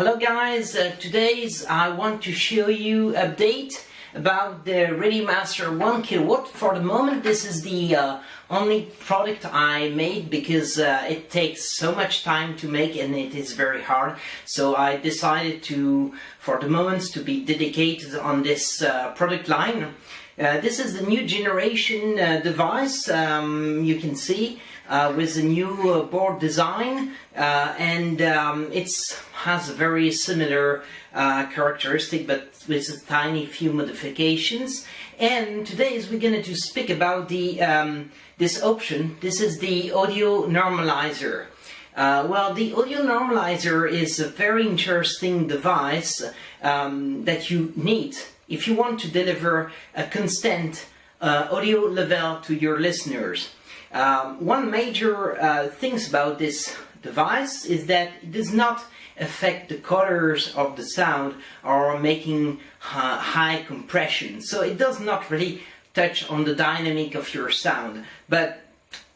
Hello guys, today's I want to show you update about the Radiomaster 1 kilowatt. For the moment this is the only product I made because it takes so much time to make and it is very hard. So I decided to, for the moment, to be dedicated on this product line. This is the new generation device, you can see, with a new board design, and it has a very similar characteristic, but with a tiny few modifications. And today we're going to speak about the this option. This is the audio normalizer. Well, the audio normalizer is a very interesting device that you need if you want to deliver a constant audio level to your listeners. One major things about this device is that it does not affect the colors of the sound or making high compression. So it does not really touch on the dynamic of your sound. But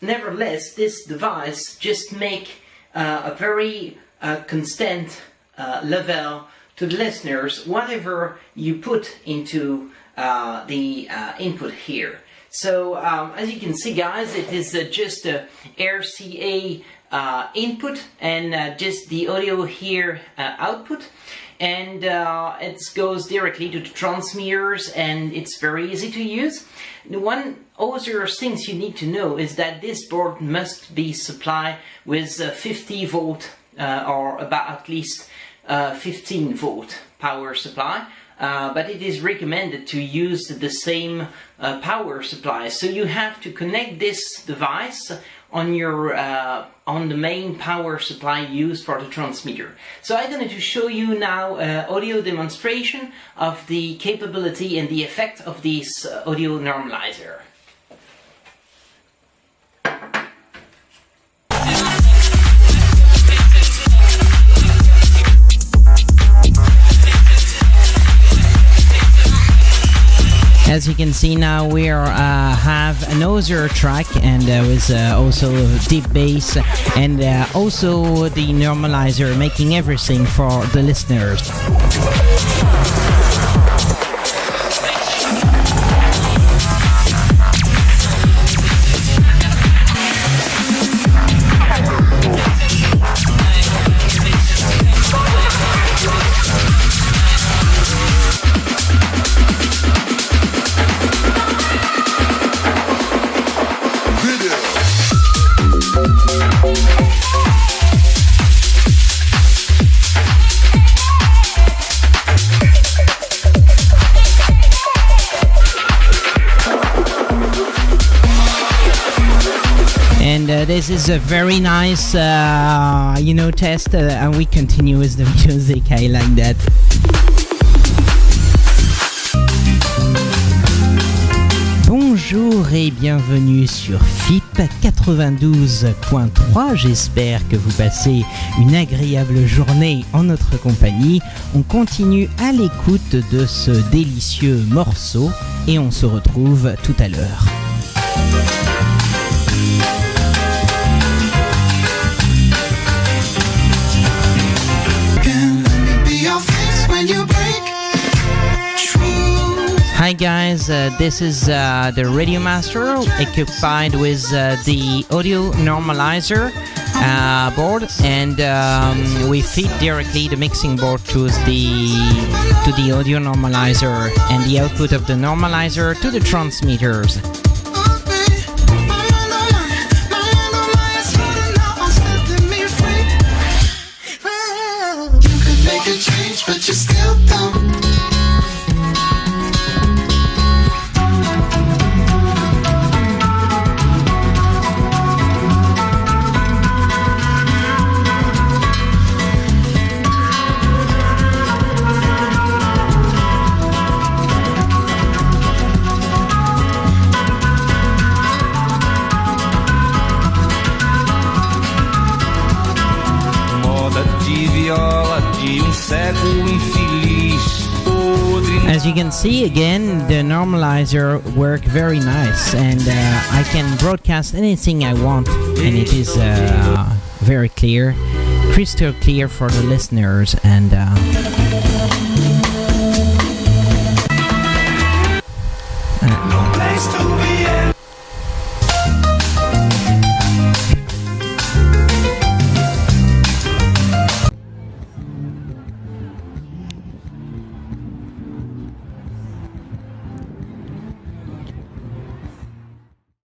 nevertheless, this device just make a very constant level to the listeners, whatever you put into the input here. So as you can see, guys, it is just a RCA input and just the audio here output, and it goes directly to the transmitters, and it's very easy to use. The one other things you need to know is that this board must be supplied with 50 volt or about at least 15 volt power supply. But it is recommended to use the same power supply. So you have to connect this device on your on the main power supply used for the transmitter. So I'm going to show you now audio demonstration of the capability and the effect of this audio normalizer. As you can see now, we have another track and with also deep bass and also the normalizer making everything for the listeners. And this is a very nice, test, and we continue with the music. I like that. Bonjour et bienvenue sur FIP 92.3. J'espère que vous passez une agréable journée en notre compagnie. On continue à l'écoute de ce délicieux morceau et on se retrouve tout à l'heure. Hi guys, this is the Radiomaster equipped with the audio normalizer board, and we feed directly the mixing board to the audio normalizer and the output of the normalizer to the transmitters. You could make a change, but you still don't. As you can see, again, the normalizer works very nice, and I can broadcast anything I want, and it is very clear, crystal clear for the listeners, and No place to be.